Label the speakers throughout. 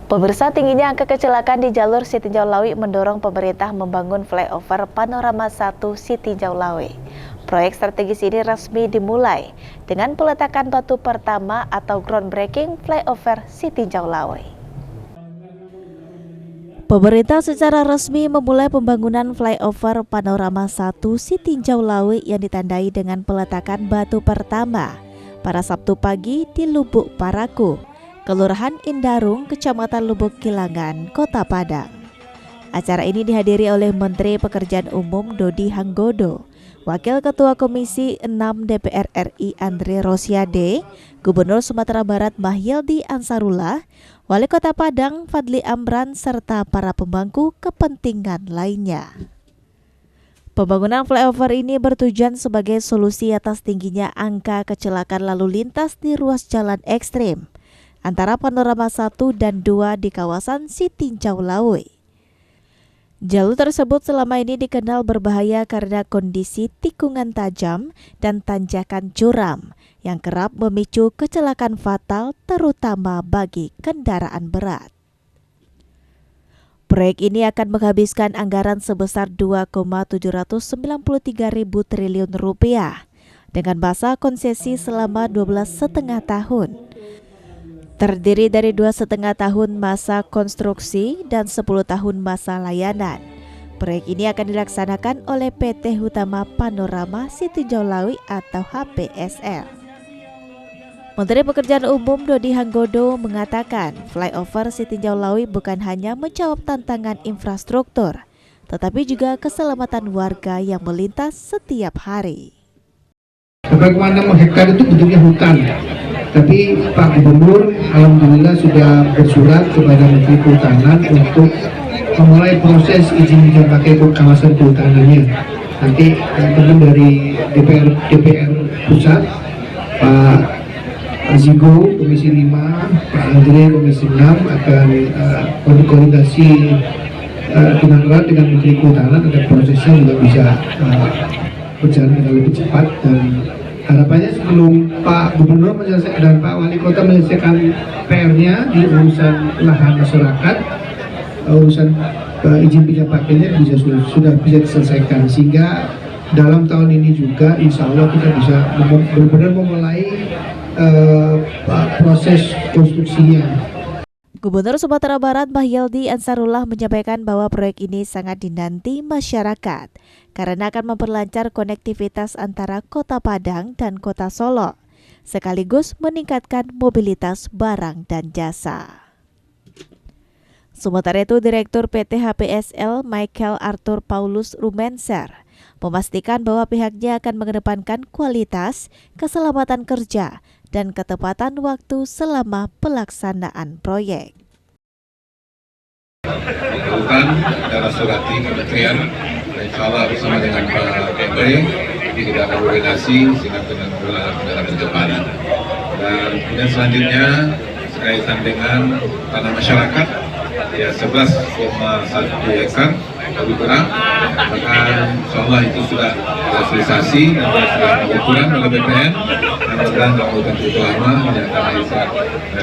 Speaker 1: Pemirsa, tingginya angka kecelakaan di jalur Sitinjau Lawi mendorong pemerintah membangun flyover Panorama 1 Sitinjau Lawi. Proyek strategis ini resmi dimulai dengan peletakan batu pertama atau groundbreaking flyover Sitinjau Lawi. Pemerintah secara resmi memulai pembangunan flyover Panorama 1 Sitinjau Lawi yang ditandai dengan peletakan batu pertama pada Sabtu pagi di Lubuk Paraku, Kelurahan Indarung, Kecamatan Lubuk Kilangan, Kota Padang. Acara ini dihadiri oleh Menteri Pekerjaan Umum Dodi Hanggodo, Wakil Ketua Komisi 6 DPR RI Andre Rosiade, Gubernur Sumatera Barat Mahyildi Ansarullah, Wali Kota Padang Fadli Amran, serta para pemangku kepentingan lainnya. Pembangunan flyover ini bertujuan sebagai solusi atas tingginya angka kecelakaan lalu lintas di ruas jalan ekstrim antara Panorama 1 dan 2 di kawasan Sitinjau Lawi. Jalur tersebut selama ini dikenal berbahaya karena kondisi tikungan tajam dan tanjakan curam yang kerap memicu kecelakaan fatal terutama bagi kendaraan berat. Proyek ini akan menghabiskan anggaran sebesar 2,793 triliun rupiah dengan masa konsesi selama 12,5 tahun. Terdiri dari 2,5 tahun masa konstruksi dan 10 tahun masa layanan. Proyek ini akan dilaksanakan oleh PT Hutama Panorama Sitinjau Lawi atau HPSL. Menteri Pekerjaan Umum Dodi Hanggodo mengatakan flyover Sitinjau Lawi bukan hanya menjawab tantangan infrastruktur, tetapi juga keselamatan warga yang melintas setiap hari.
Speaker 2: Bagaimana menghektar itu bentuknya hutan. Tapi Pak Gubernur alhamdulillah sudah bersurat kepada Menteri Kehutanan untuk memulai proses izin pakai kawasan kehutanannya. Nanti teman dari DPR Pusat, Pak Zigo Komisi 5, Pak Andre Komisi 6 akan koordinasi dengan erat dengan Menteri Kehutanan agar prosesnya juga bisa berjalan dengan lebih cepat, dan harapannya sebelum Pak Gubernur menyelesaikan dan Pak Wali Kota menyelesaikan PR-nya di urusan lahan masyarakat, urusan izin pinjam pakainya sudah bisa diselesaikan, sehingga dalam tahun ini juga insya Allah kita bisa benar-benar memulai proses konstruksinya.
Speaker 1: Gubernur Sumatera Barat Mahyildi Ansarullah menyampaikan bahwa proyek ini sangat dinanti masyarakat karena akan memperlancar konektivitas antara Kota Padang dan Kota Solo, sekaligus meningkatkan mobilitas barang dan jasa. Sementara itu, Direktur PT HPSL Michael Arthur Paulus Rumenser memastikan bahwa pihaknya akan mengedepankan kualitas, keselamatan kerja, dan ketepatan waktu selama pelaksanaan proyek.
Speaker 3: Lakukan secara surati kementerian, insya Allah bersama dengan Pak Menteri kita akan koordinasi sehingga dalam kedepan. Dan kemudian selanjutnya berkaitan dengan tanah masyarakat, ya 11,1 hektar lebih kurang, maka insya Allah itu sudah realisasi dan sudah pengukuran oleh BPN, dan mudah-mudahan dalam waktu lama menyatakan bisa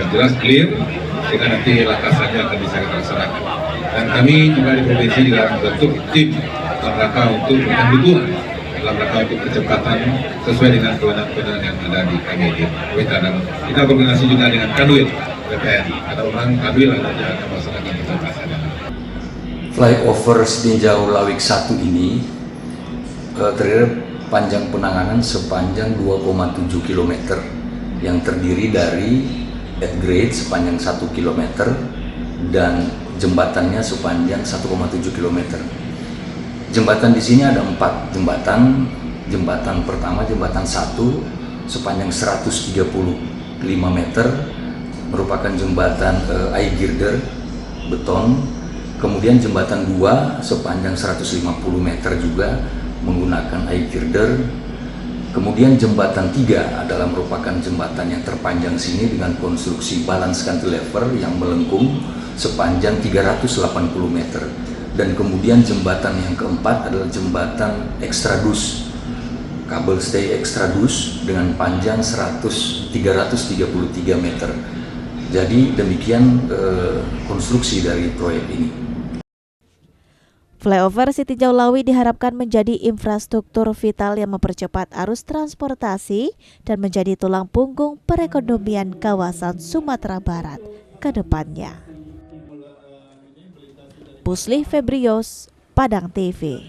Speaker 3: jelas clear, sehingga nanti langkahnya akan bisa kita laksanakan. Dan kami juga di provinsi juga membentuk tim dalam rangka untuk memberikan dukungan dalam rangka untuk percepatan sesuai dengan kewenangan yang ada di kami di Wita, dan kita koordinasi juga dengan Kanwil BPN, ada orang Kanwil yang akan melaksanakan percepatan.
Speaker 4: Flyover Sitinjau Lawi 1 ini terdiri panjang penanganan sepanjang 2,7 km yang terdiri dari at grade sepanjang 1 km dan jembatannya sepanjang 1,7 km. Jembatan di sini ada 4 jembatan. Jembatan pertama, jembatan 1 sepanjang 135 meter merupakan jembatan eye girder beton. Kemudian jembatan 2 sepanjang 150 meter juga menggunakan eye girder. Kemudian jembatan 3 adalah merupakan jembatan yang terpanjang sini dengan konstruksi balance cantilever yang melengkung sepanjang 380 meter. Dan kemudian jembatan yang keempat adalah jembatan ekstradus, kabel stay ekstradus dengan panjang 333 meter. Jadi demikian konstruksi dari proyek ini.
Speaker 1: Flyover Siti Jaulawi diharapkan menjadi infrastruktur vital yang mempercepat arus transportasi dan menjadi tulang punggung perekonomian kawasan Sumatera Barat ke depannya. Puslih Febrios, Padang TV.